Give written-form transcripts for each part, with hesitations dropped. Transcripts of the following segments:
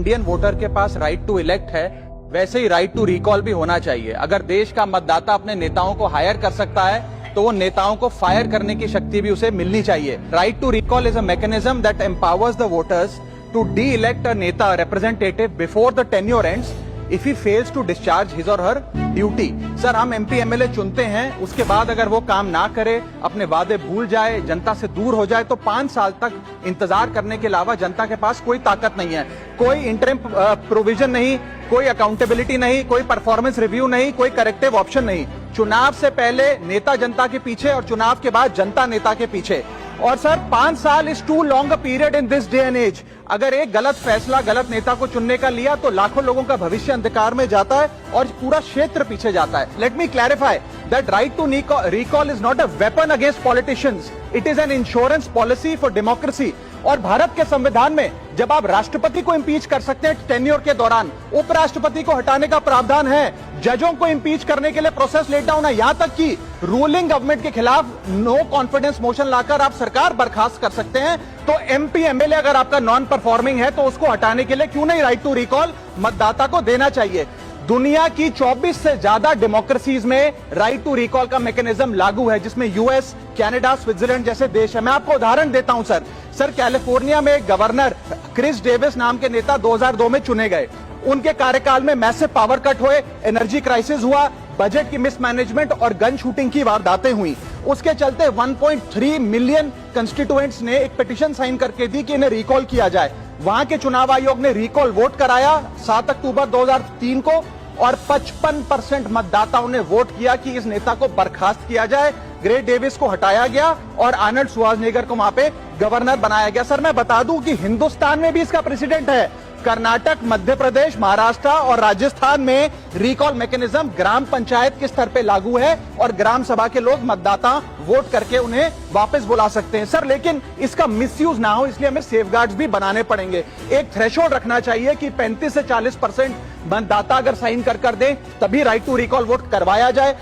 Indian voter के पास right to elect है, वैसे ही राइट टू रिकॉल भी होना चाहिए। अगर देश का मतदाता अपने नेताओं को हायर कर सकता है तो वो नेताओं को फायर करने की शक्ति भी उसे मिलनी चाहिए। Right to recall is a mechanism that empowers the voters to de elect a neta representative before the tenure ends if he fails to discharge his or her duty. Sir, हम एमपी एमएलए चुनते हैं, उसके बाद अगर वो काम ना करे, अपने वादे भूल जाए, जनता से दूर हो जाए, तो 5 साल तक इंतजार करने के अलावा जनता के पास कोई ताकत नहीं है। कोई इंटरिम प्रोविजन नहीं, कोई अकाउंटेबिलिटी नहीं, कोई परफॉर्मेंस रिव्यू नहीं, कोई करेक्टिव ऑप्शन नहीं। चुनाव से पहले नेता जनता के पीछे और चुनाव के बाद जनता नेता के पीछे। और सर, 5 साल is too long a period in this day and age. अगर एक गलत फैसला गलत नेता को चुनने का लिया तो लाखों लोगों का भविष्य अंधकार में जाता है और पूरा क्षेत्र पीछे जाता है। Let me clarify that right to recall is not a weapon against politicians, it is an insurance policy for democracy. और भारत के संविधान में जब आप राष्ट्रपति को इंपीच कर सकते हैं टेन्योर के दौरान, उपराष्ट्रपति को हटाने का प्रावधान है, जजों को इंपीच करने के लिए प्रोसेस लेट डाउन है, यहां तक कि रूलिंग गवर्नमेंट के खिलाफ नो कॉन्फिडेंस मोशन लाकर आप सरकार बर्खास्त कर सकते हैं। तो एमपी एमएलए अगर आपका नॉन परफॉर्मिंग है तो उसको हटाने के लिए क्यों नहीं राइट टू रिकॉल मतदाता को देना चाहिए। दुनिया की 24 से ज्यादा डेमोक्रेसीज में राइट टू रिकॉल का मैकेनिज्म लागू है, जिसमें यूएस, कनाडा, स्विट्जरलैंड जैसे देश है। मैं आपको उदाहरण देता हूं सर, कैलिफोर्निया में गवर्नर क्रिस डेविस नाम के नेता 2002 में चुने गए। उनके कार्यकाल में मैसिव पावर कट हुए, एनर्जी क्राइसिस हुआ, बजट की मिसमैनेजमेंट और गन शूटिंग की वारदातें हुई। उसके चलते 1.3 मिलियन कंस्टिट्यूएंट्स ने एक पिटीशन साइन करके दी कि इन्हें रिकॉल किया जाए। वहां के चुनाव आयोग ने रिकॉल वोट कराया 7 अक्टूबर 2003 को और 55% मतदाताओं ने वोट किया कि इस नेता को बर्खास्त किया जाए। ग्रे डेविस को हटाया गया और आर्नल्ड श्वार्ज़नेगर को वहां पे गवर्नर बनाया गया। सर, मैं बता दूं कि हिंदुस्तान में भी इसका प्रेसिडेंट है। कर्नाटक, मध्य प्रदेश, महाराष्ट्र और राजस्थान में रिकॉल मैकेनिज्म ग्राम पंचायत के स्तर पे लागू है और ग्राम सभा के लोग मतदाता वोट करके उन्हें वापस बुला सकते हैं। सर, लेकिन इसका मिसयूज ना हो इसलिए हमें सेफगार्ड्स भी बनाने पड़ेंगे। एक थ्रेशोल्ड रखना चाहिए कि 35 से 40% मतदाता अगर साइन कर दें तभी राइट टू रिकॉल वोट करवाया जाए।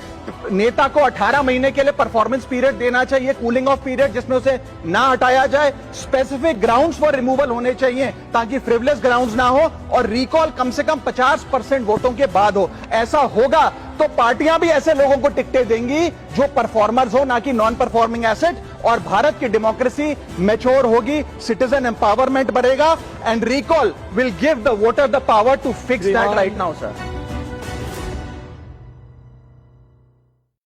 नेता को 18 महीने के लिए परफॉर्मेंस पीरियड देना चाहिए, कूलिंग ऑफ पीरियड, जिसमें उसे ना हटाया जाए। स्पेसिफिक ग्राउंड्स फॉर रिमूवल होने चाहिए ताकि फ्रिवलेस ग्राउंड्स ना हो और रिकॉल कम से कम 50% वोटों के बाद हो। ऐसा होगा तो पार्टियां भी ऐसे लोगों को टिकटें देंगी जो परफॉर्मर्स हो, ना कि नॉन परफॉर्मिंग एसेट, और भारत की डेमोक्रेसी मैच्योर होगी, सिटीजन एम्पावरमेंट बढ़ेगा and recall will give the voter the power to fix that right now. Sir,